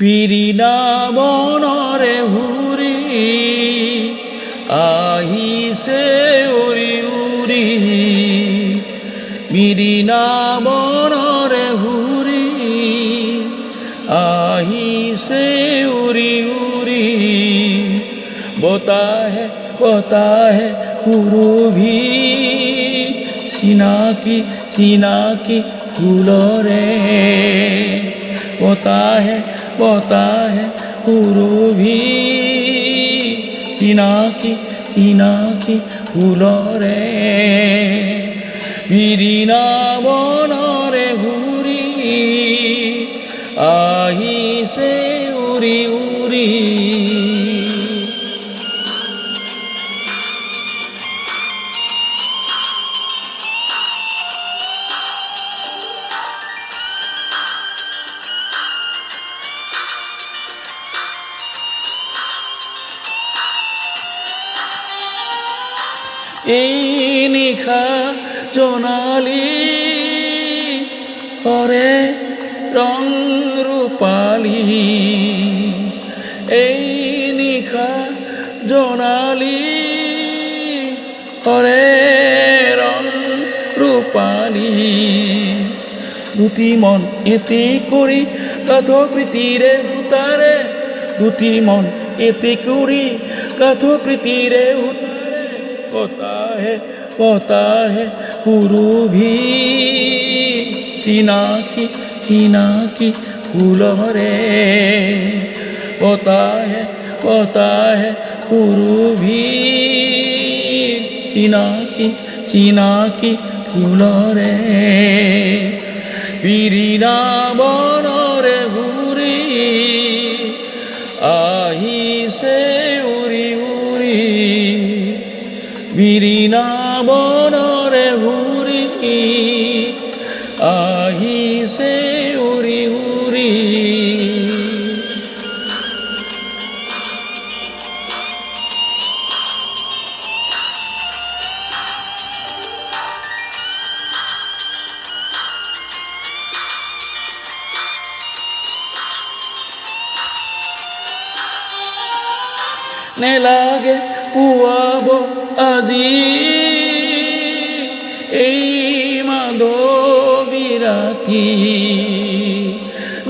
পিৰিনা বনৰে হুৰি আহিছে উৰি উৰি পিৰিনা বনৰে হুৰি আহিছে উৰি উৰি বতাহে বতাহে সুৰভি চিনাকি চিনাকি ফুলৰে বতাহে বতাহে সুৰভি চিনাকি চিনাকি ফুলৰে পিৰিনা বনৰে হুৰি আহিছে উৰি উৰি এই নিশা জোনালী হৰে ৰং ৰূপালী এই নিশা জোনালী হৰে ৰং ৰূপালী দুটি মন এটি কৰি কাঠ প্ৰীতিৰে সূতাৰে দুটি মন এটি কৰি কাঠ প্ৰীতিৰে বতাহে বতাহে সুৰভি চিনাকি চিনাকি ফুলৰে বতাহে বতাহে সুৰভি চিনাকি চিনাকি ফুলৰে পিৰিনা বনৰে হুৰি আহিছে উৰি উৰি পিৰিনা বনৰে হুৰি আহিছে উৰি উৰি নেলাগে পুৱাব আজি এই মাধৱী ৰাতি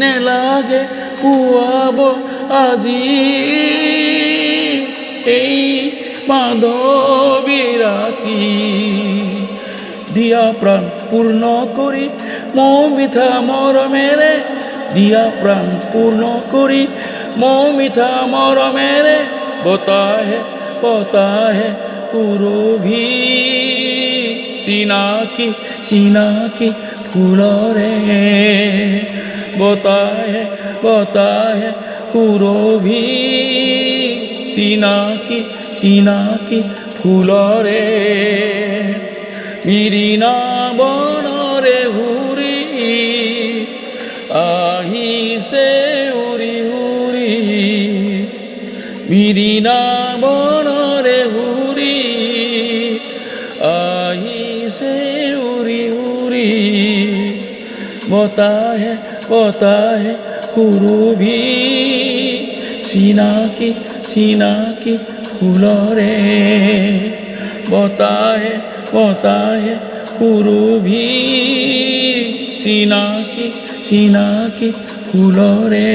নেলাগে পুৱাব আজি এই মাধৱী ৰাতি দিয়া প্ৰাণ পূৰ্ণ কৰি মৌমিঠা মৰমেৰে দিয়া প্ৰাণ পূৰ্ণ কৰি মৌমিঠা মৰমেৰে বতাহে বতাহে সুৰভি চিনাকি চিনাকি ফুলৰে বতাহে বতাহে সুৰভি চিনাকি চিনাকি ফুলৰে পিৰিনা বনৰে হুৰি আহিছে উৰি উৰি পিৰিনা বনৰে হুৰি আহিছে উৰি উৰি বতাহে বতাহে সুৰভি চিনাকি চিনাকি ফুলৰে বতাহে বতাহে সুৰভি চিনাকি চিনাকি ফুলৰে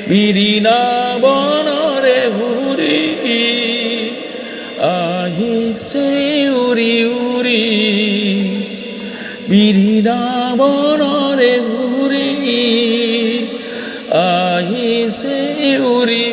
পিৰিনা বনৰে হুৰি আহিছে উৰি উৰি পিৰিনা বনৰে হুৰি আহিছে উৰি